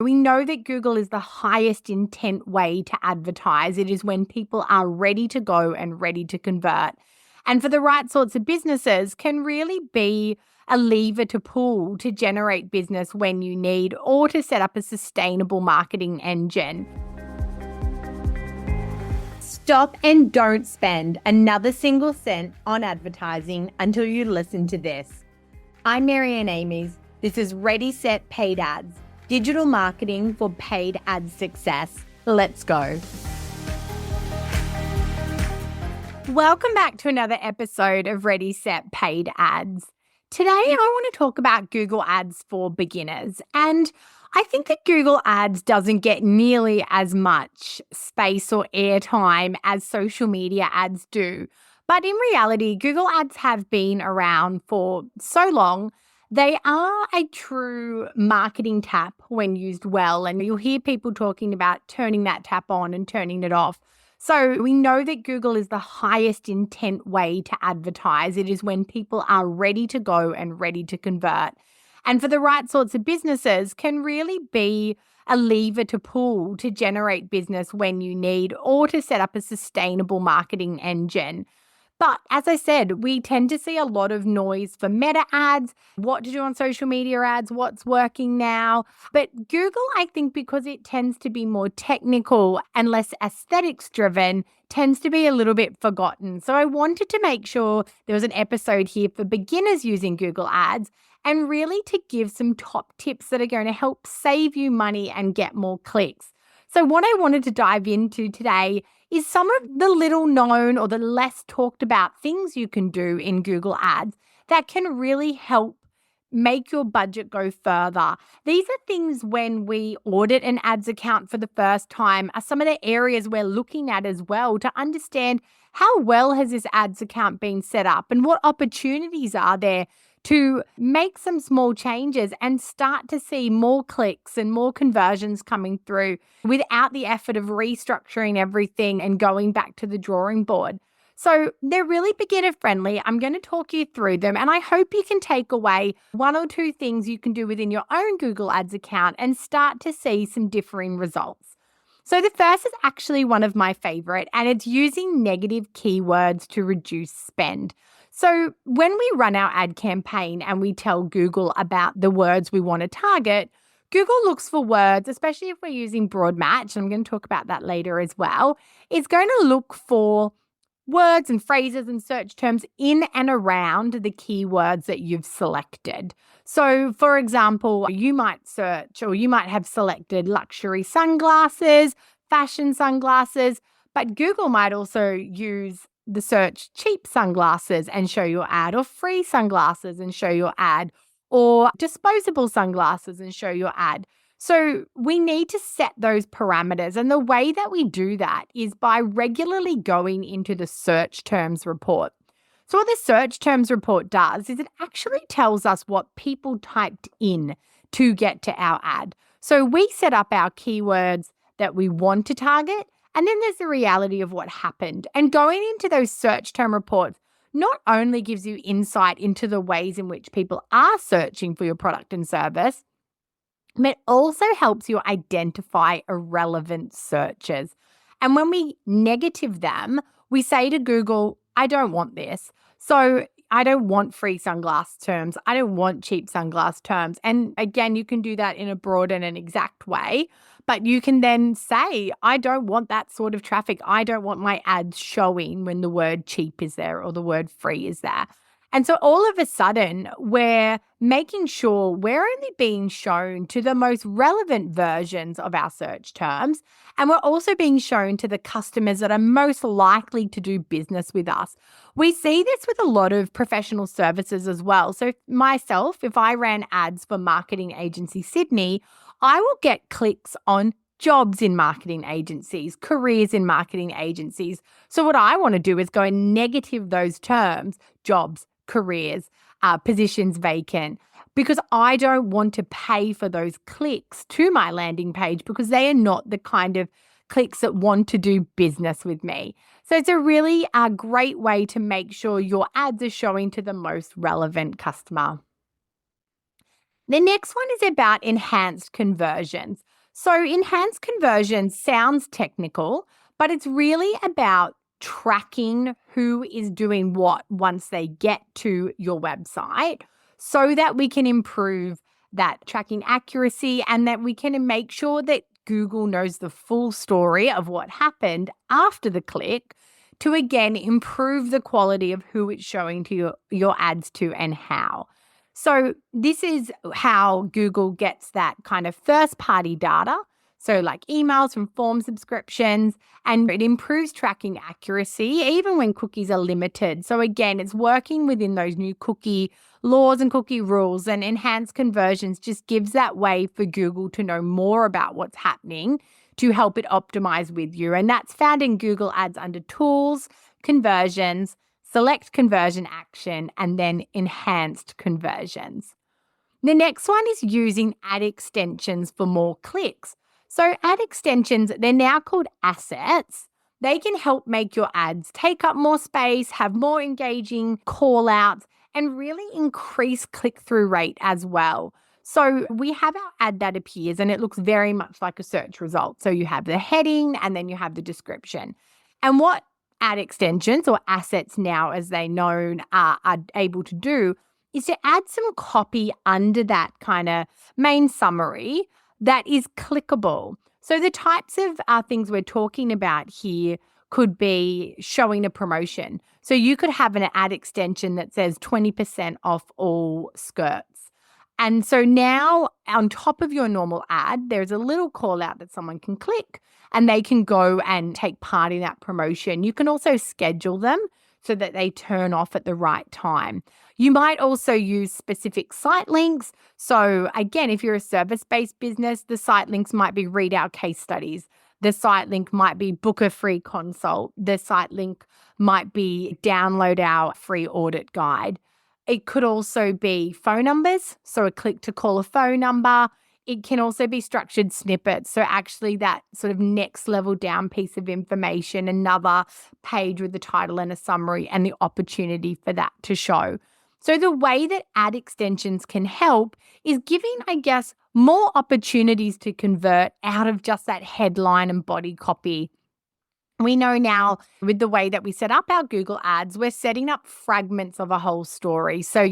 We know that Google is the highest intent way to advertise. It is when people are ready to go and ready to convert. And for the right sorts of businesses, can really be a lever to pull to generate business when you need or to set up a sustainable marketing engine. Stop and don't spend another single cent on advertising until you listen to this. I'm Marianne Amies. This is Ready, Set, Paid Ads. Digital marketing for paid ad success. Let's go. Welcome back to another episode of Ready, Set, Paid Ads. Today, I want to talk about Google Ads for beginners. And I think that Google Ads doesn't get nearly as much space or airtime as social media ads do. But in reality, Google Ads have been around for so long. They are a true marketing tap when used well, and you'll hear people talking about turning that tap on and turning it off. So we know that Google is the highest intent way to advertise. It is when people are ready to go and ready to convert. And for the right sorts of businesses, can really be a lever to pull to generate business when you need or to set up a sustainable marketing engine. But as I said, we tend to see a lot of noise for meta ads, what to do on social media ads, what's working now. But Google, I think because it tends to be more technical and less aesthetics driven, tends to be a little bit forgotten. So I wanted to make sure there was an episode here for beginners using Google Ads and really to give some top tips that are going to help save you money and get more clicks. So what I wanted to dive into today is some of the little known or the less talked about things you can do in Google Ads that can really help make your budget go further. These are things when we audit an ads account for the first time are some of the areas we're looking at as well to understand how well has this ads account been set up and what opportunities are there to make some small changes and start to see more clicks and more conversions coming through without the effort of restructuring everything and going back to the drawing board. So they're really beginner friendly. I'm going to talk you through them, and I hope you can take away one or two things you can do within your own Google Ads account and start to see some differing results. So the first is actually one of my favorite, and it's using negative keywords to reduce spend. So when we run our ad campaign and we tell Google about the words we want to target, Google looks for words, especially if we're using broad match, and I'm going to talk about that later as well. It's going to look for words and phrases and search terms in and around the keywords that you've selected. So, for example, you might search or you might have selected luxury sunglasses, fashion sunglasses, but Google might also use the search cheap sunglasses and show your ad, or free sunglasses and show your ad, or disposable sunglasses and show your ad. So we need to set those parameters. And the way that we do that is by regularly going into the search terms report. So what the search terms report does is it actually tells us what people typed in to get to our ad. So we set up our keywords that we want to target, and then there's the reality of what happened. And going into those search term reports not only gives you insight into the ways in which people are searching for your product and service, but it also helps you identify irrelevant searches. And when we negative them, we say to Google, I don't want this. So I don't want free sunglass terms. I don't want cheap sunglass terms. And again, you can do that in a broad and an exact way. But you can then say, I don't want that sort of traffic. I don't want my ads showing when the word cheap is there or the word free is there. And so all of a sudden, we're making sure we're only being shown to the most relevant versions of our search terms. And we're also being shown to the customers that are most likely to do business with us. We see this with a lot of professional services as well. So myself, if I ran ads for Marketing Agency Sydney, I will get clicks on jobs in marketing agencies, careers in marketing agencies. So what I want to do is go and negative those terms, jobs, careers, positions vacant, because I don't want to pay for those clicks to my landing page because they are not the kind of clicks that want to do business with me. So it's a really great way to make sure your ads are showing to the most relevant customer. The next one is about enhanced conversions. So enhanced conversion sounds technical, but it's really about tracking who is doing what once they get to your website so that we can improve that tracking accuracy and that we can make sure that Google knows the full story of what happened after the click to again improve the quality of who it's showing to your ads to and how. So this is how Google gets that kind of first party data. So like emails from form subscriptions, and it improves tracking accuracy even when cookies are limited. So again, it's working within those new cookie laws and cookie rules, and enhanced conversions just gives that way for Google to know more about what's happening to help it optimize with you. And that's found in Google Ads under tools, conversions, select conversion action, and then enhanced conversions. The next one is using ad extensions for more clicks. So ad extensions, they're now called assets. They can help make your ads take up more space, have more engaging call outs, and really increase click-through rate as well. So we have our ad that appears and it looks very much like a search result. So you have the heading and then you have the description. And what ad extensions or assets now, as they known, are able to do is to add some copy under that kind of main summary that is clickable. So the types of things we're talking about here could be showing a promotion. So you could have an ad extension that says 20% off all skirts. And so now on top of your normal ad, there's a little call out that someone can click and they can go and take part in that promotion. You can also schedule them so that they turn off at the right time. You might also use specific site links. So again, if you're a service-based business, the site links might be read our case studies. The site link might be book a free consult. The site link might be download our free audit guide. It could also be phone numbers, so a click to call a phone number. It can also be structured snippets, so actually that sort of next level down piece of information, another page with the title and a summary and the opportunity for that to show. So the way that ad extensions can help is giving, I guess, more opportunities to convert out of just that headline and body copy. We know now with the way that we set up our Google Ads, we're setting up fragments of a whole story. So,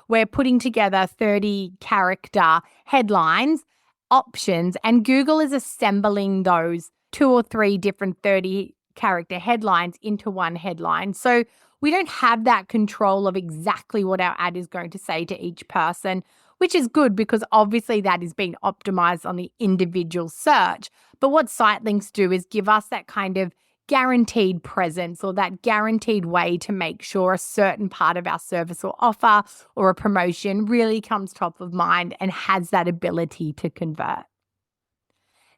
we're putting together 30 character headlines, options, and Google is assembling those 2 or 3 different 30 character headlines into one headline. So we don't have that control of exactly what our ad is going to say to each person, which is good because obviously that is being optimized on the individual search. But what site links do is give us that kind of guaranteed presence or that guaranteed way to make sure a certain part of our service or offer or a promotion really comes top of mind and has that ability to convert.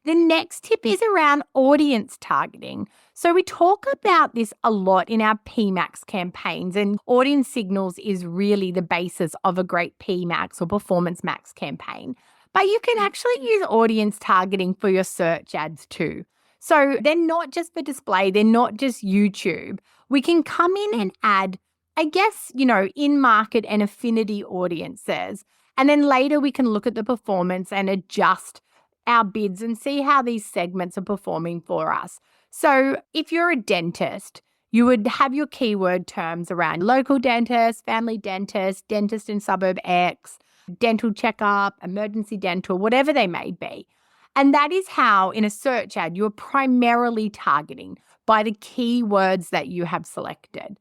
The next tip is around audience targeting. So we talk about this a lot in our PMAX campaigns, and audience signals is really the basis of a great PMAX or Performance Max campaign. But you can actually use audience targeting for your search ads too. So they're not just for display, they're not just YouTube. We can come in and add, I guess, in-market and affinity audiences. And then later we can look at the performance and adjust our bids and see how these segments are performing for us. So if you're a dentist, you would have your keyword terms around local dentist, family dentist, dentist in suburb X, dental checkup, emergency dental, whatever they may be. And that is how, in a search ad, you're primarily targeting by the keywords that you have selected.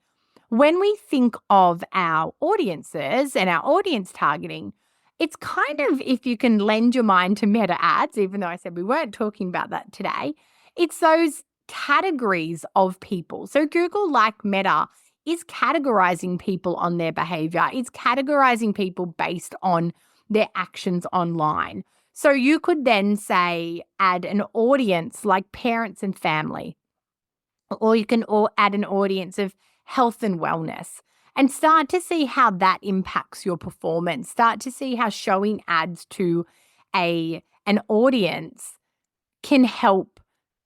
When we think of our audiences and our audience targeting, it's kind of, if you can lend your mind to meta ads, even though I said we weren't talking about that today, it's those categories of people. So Google, like Meta, is categorizing people on their behavior. It's categorizing people based on their actions online. So you could then say add an audience like parents and family, or you can add an audience of health and wellness and start to see how that impacts your performance. Start to see how showing ads to an audience can help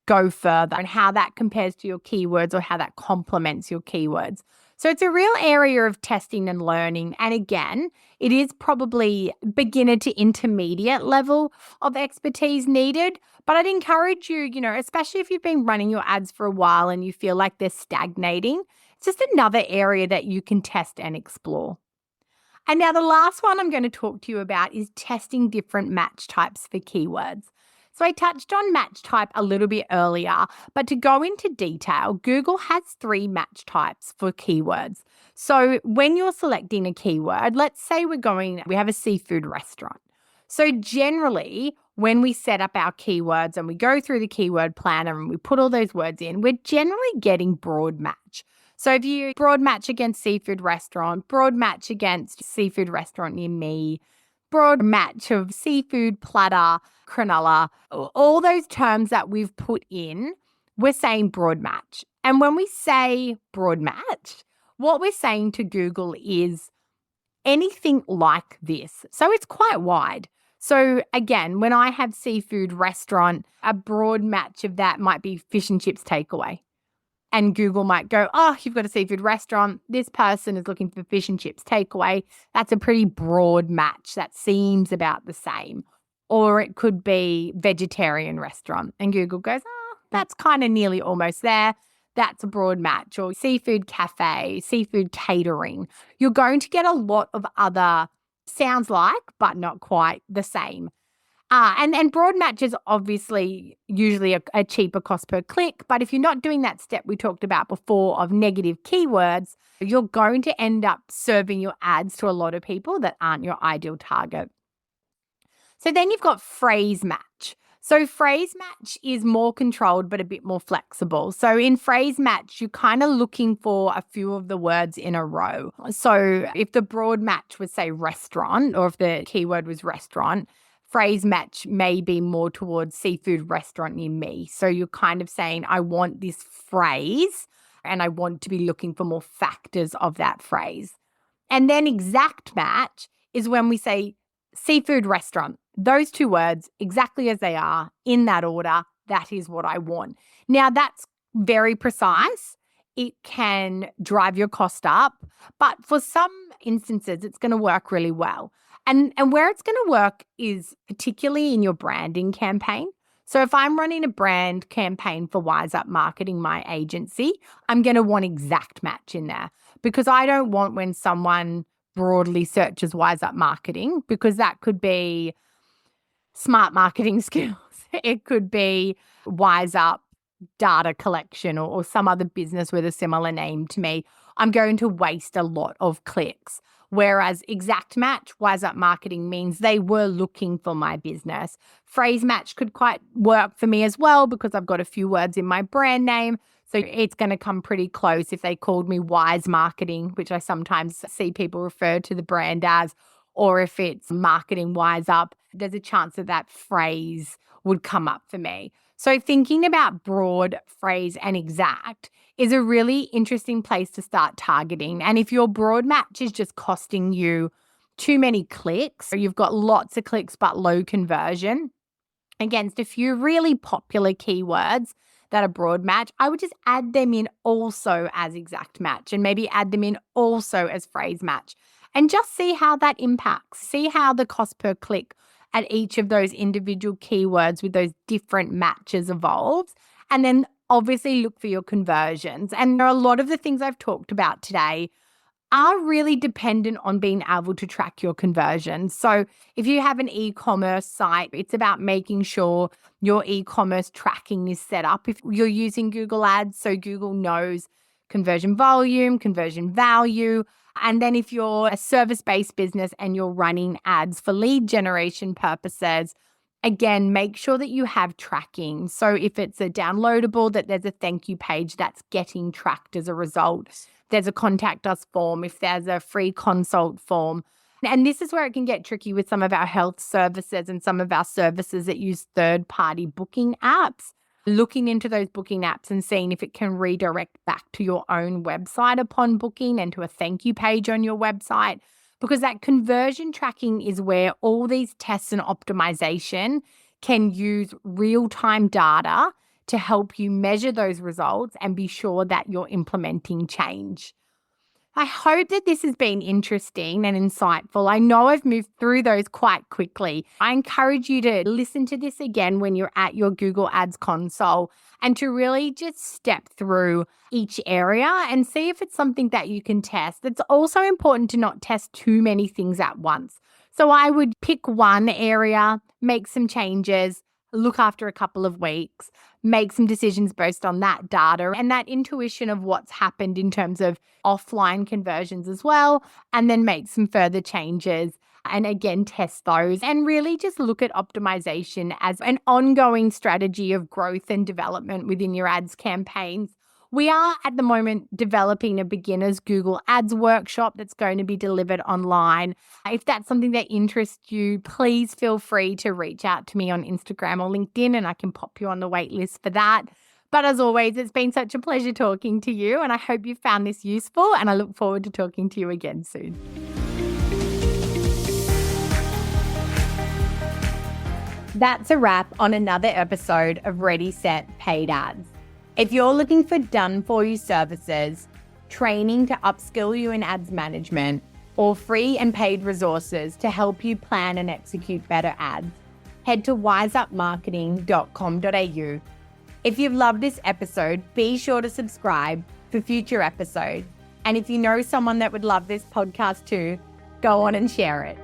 go further and how that compares to your keywords or how that complements your keywords. So it's a real area of testing and learning. And again, it is probably beginner to intermediate level of expertise needed. But I'd encourage you, especially if you've been running your ads for a while and you feel like they're stagnating, it's just another area that you can test and explore. And now the last one I'm going to talk to you about is testing different match types for keywords. So I touched on match type a little bit earlier, but to go into detail, Google has 3 match types for keywords. So when you're selecting a keyword, let's say we have a seafood restaurant. So generally, when we set up our keywords and we go through the keyword planner and we put all those words in, we're generally getting broad match. So if you broad match against seafood restaurant, broad match against seafood restaurant near me, broad match of seafood platter, cronulla, all those terms that we've put in, we're saying broad match. And when we say broad match, what we're saying to Google is anything like this. So it's quite wide. So again, when I have seafood restaurant, a broad match of that might be fish and chips takeaway. And Google might go, oh, you've got a seafood restaurant. This person is looking for fish and chips takeaway. That's a pretty broad match. That seems about the same. Or it could be vegetarian restaurant. And Google goes, oh, that's kind of nearly almost there. That's a broad match. Or seafood cafe, seafood catering. You're going to get a lot of other sounds like, but not quite the same. And broad match is obviously usually a cheaper cost per click. But if you're not doing that step we talked about before of negative keywords, you're going to end up serving your ads to a lot of people that aren't your ideal target. So then you've got phrase match. So phrase match is more controlled but a bit more flexible. So in phrase match, you're kind of looking for a few of the words in a row. So if the broad match was, say, restaurant, or if the keyword was restaurant, phrase match may be more towards seafood restaurant near me. So you're kind of saying, I want this phrase and I want to be looking for more factors of that phrase. And then exact match is when we say seafood restaurant. Those 2 words, exactly as they are, in that order, that is what I want. Now, that's very precise. It can drive your cost up, but for some instances, it's going to work really well. And where it's going to work is particularly in your branding campaign. So if I'm running a brand campaign for Wise Up Marketing, my agency, I'm going to want exact match in there, because I don't want when someone broadly searches Wise Up Marketing, because that could be smart marketing skills. It could be Wise Up data collection or some other business with a similar name to me. I'm going to waste a lot of clicks. Whereas exact match, Wise Up Marketing, means they were looking for my business. Phrase match could quite work for me as well, because I've got a few words in my brand name. So it's going to come pretty close if they called me Wise Marketing, which I sometimes see people refer to the brand as, or if it's Marketing Wise Up, there's a chance that phrase would come up for me. So thinking about broad, phrase, and exact is a really interesting place to start targeting. And if your broad match is just costing you too many clicks, or you've got lots of clicks but low conversion against a few really popular keywords that are broad match, I would just add them in also as exact match, and maybe add them in also as phrase match, and just see how that impacts. See how the cost per click at each of those individual keywords with those different matches evolves. And then obviously look for your conversions. And a lot of the things I've talked about today are really dependent on being able to track your conversions. So if you have an e-commerce site, it's about making sure your e-commerce tracking is set up. If you're using Google Ads, so Google knows conversion volume, conversion value. And then if you're a service-based business and you're running ads for lead generation purposes, again, make sure that you have tracking. So if it's a downloadable, that there's a thank you page that's getting tracked as a result. There's a contact us form, if there's a free consult form. And this is where it can get tricky with some of our health services and some of our services that use third-party booking apps. Looking into those booking apps and seeing if it can redirect back to your own website upon booking and to a thank you page on your website, because that conversion tracking is where all these tests and optimization can use real-time data to help you measure those results and be sure that you're implementing change. I hope that this has been interesting and insightful. I know I've moved through those quite quickly. I encourage you to listen to this again when you're at your Google Ads console and to really just step through each area and see if it's something that you can test. It's also important to not test too many things at once. So I would pick one area, make some changes, look after a couple of weeks, make some decisions based on that data and that intuition of what's happened in terms of offline conversions as well, and then make some further changes and again test those and really just look at optimization as an ongoing strategy of growth and development within your ads campaigns. We are at the moment developing a beginner's Google Ads workshop that's going to be delivered online. If that's something that interests you, please feel free to reach out to me on Instagram or LinkedIn and I can pop you on the wait list for that. But as always, it's been such a pleasure talking to you and I hope you found this useful and I look forward to talking to you again soon. That's a wrap on another episode of Ready, Set, Paid Ads. If you're looking for done-for-you services, training to upskill you in ads management, or free and paid resources to help you plan and execute better ads, head to wiseupmarketing.com.au. If you've loved this episode, be sure to subscribe for future episodes. And if you know someone that would love this podcast too, go on and share it.